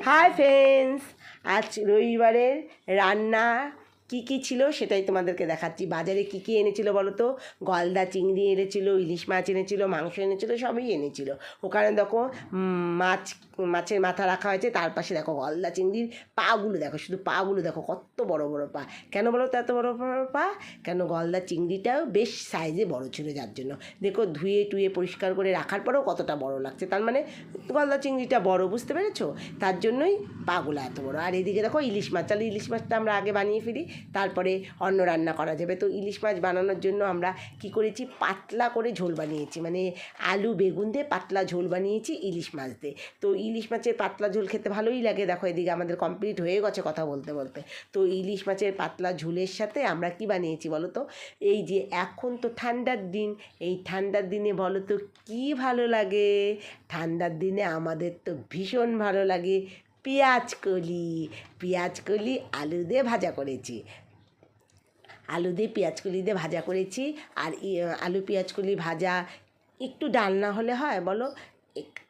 Hi friends, আজ রবিবারের রান্না কী ছিল সেটাই তোমাদেরকে দেখাচ্ছি। বাজারে কী এনেছিল বলো তো? গলদা চিংড়ি এনেছিল, ইলিশ মাছ এনেছিল, মাংস এনেছিল, সবই এনেছিল। ওখানে দেখো মাছের মাথা রাখা হয়েছে, তার পাশে দেখো গলদা চিংড়ির পাগুলো দেখো, শুধু পাগুলো দেখো কত বড় বড় পা। কেন বলো তো এত বড় বড় পা? কেন গলদা চিংড়িটাও বেশ সাইজে বড় ছিল, যার জন্য দেখো ধুয়ে টুয়ে পরিষ্কার করে রাখার পরেও কতটা বড় লাগছে। তার মানে গলদা চিংড়িটা বড়, বুঝতে পেরেছো? তার জন্যই পাগুলো এত বড়। আর এদিকে দেখো ইলিশ মাছ। তাহলে ইলিশ মাছটা আমরা আগে বানিয়ে ফেলি, তারপরে অন্য রান্না করা যাবে। তো ইলিশ মাছ বানানোর জন্য আমরা কি করেছি, পাতলা করে ঝোল বানিয়েছি, মানে আলু বেগুন দিয়ে পাতলা ঝোল বানিয়েছি ইলিশ মাছ দিয়ে। তো ইলিশ মাছের পাতলা ঝোল খেতে ভালোই লাগে। দেখো এদিকে আমাদের কমপ্লিট হয়ে গেছে কথা বলতে বলতে। তো ইলিশ মাছের পাতলা ঝোলের সাথে আমরা কি বানিয়েছি বলো তো? এই যে এখন তো ঠান্ডার দিন, এই ঠান্ডার দিনে বলো তো কী ভালো লাগে? ঠান্ডার দিনে আমাদের তো ভীষণ ভালো লাগে পেঁয়াজ কলি আলু দিয়ে ভাজা করেছি, আলু দিয়ে পেঁয়াজকলি দিয়ে ভাজা করেছি। আর আলু পেঁয়াজকলি ভাজা, একটু ডাল না হলে হয় বলো?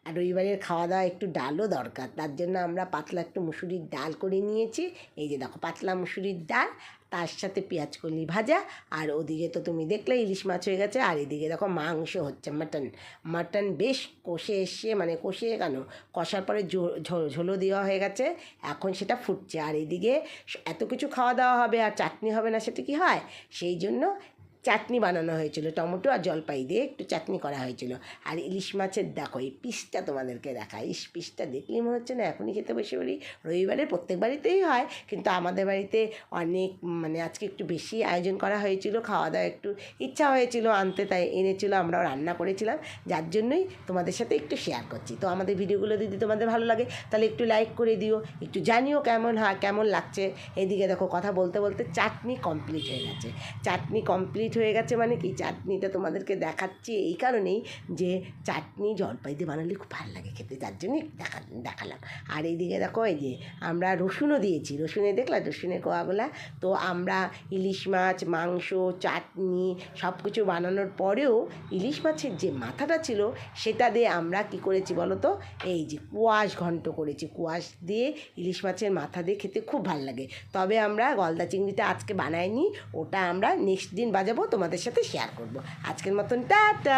আর রবিবারের খাওয়া দাওয়া একটু ডালও দরকার, তার জন্য আমরা পাতলা একটু মুসুরির ডাল করে নিয়েছি। এই যে দেখো পাতলা মুসুরির ডাল, তার সাথে পেঁয়াজকলি ভাজা। আর ওদিকে তো তুমি দেখলে ইলিশ মাছ হয়ে গেছে। আর এদিকে দেখো মাংস হচ্ছে, মাটন বেশ কষে এসছে, মানে কষে কেন, কষার পরে ঝোলও দেওয়া হয়ে গেছে, এখন সেটা ফুটছে। আর এদিকে এত কিছু খাওয়া দাওয়া হবে আর চাটনি হবে না, সেটা কি হয়? সেই জন্য চাটনি বানানো হয়েছিল, টমেটো আর জলপাই দিয়ে একটু চাটনি করা হয়েছিল। আর ইলিশ মাছের দেখো এই পিসটা তোমাদেরকে দেখায়, এই পিসটা দেখলেই মনে হচ্ছে না এখনই খেতে বসে পড়ি। রবিবারে প্রত্যেক বাড়িতেই হয়, কিন্তু আমাদের বাড়িতে অনেক, মানে আজকে একটু বেশি আয়োজন করা হয়েছিল, খাওয়া দাওয়া একটু ইচ্ছা হয়েছিল আনতে, তাই এনেছিল, আমরাও রান্না করেছিলাম, যার জন্যই তোমাদের সাথে একটু শেয়ার করছি। তো আমাদের ভিডিওগুলো যদি তোমাদের ভালো লাগে তাহলে একটু লাইক করে দিও, একটু জানিও কেমন হয়, কেমন লাগছে। এদিকে দেখো কথা বলতে বলতে চাটনি কমপ্লিট হয়ে গেছে। চাটনি কমপ্লিট হয়ে গেছে মানে কি, চাটনিটা তোমাদেরকে দেখাচ্ছি এই কারণেই যে চাটনি জলপাই দিয়ে বানালে খুব ভালো লাগে খেতে, যার জন্যই দেখালাম। আর এইদিকে দেখো এই যে আমরা রসুনও দিয়েছি, রসুনে দেখলাম রসুনের কোয়াগুলা। তো আমরা ইলিশ মাছ, মাংস, চাটনি সব কিছু বানানোর পরেও ইলিশ মাছের যে মাথাটা ছিল সেটা দিয়ে আমরা কি করেছি বলো তো? এই যে কুয়াশ ঘন্ট করেছি, কুয়াশ দিয়ে ইলিশ মাছের মাথা দিয়ে খেতে খুব ভালো লাগে। তবে আমরা গলদা চিংড়িটা আজকে বানাইনি, ওটা আমরা নেক্সট দিন বাজাবো, তোমাদের সাথে শেয়ার করব। আজকের মতন টাটা।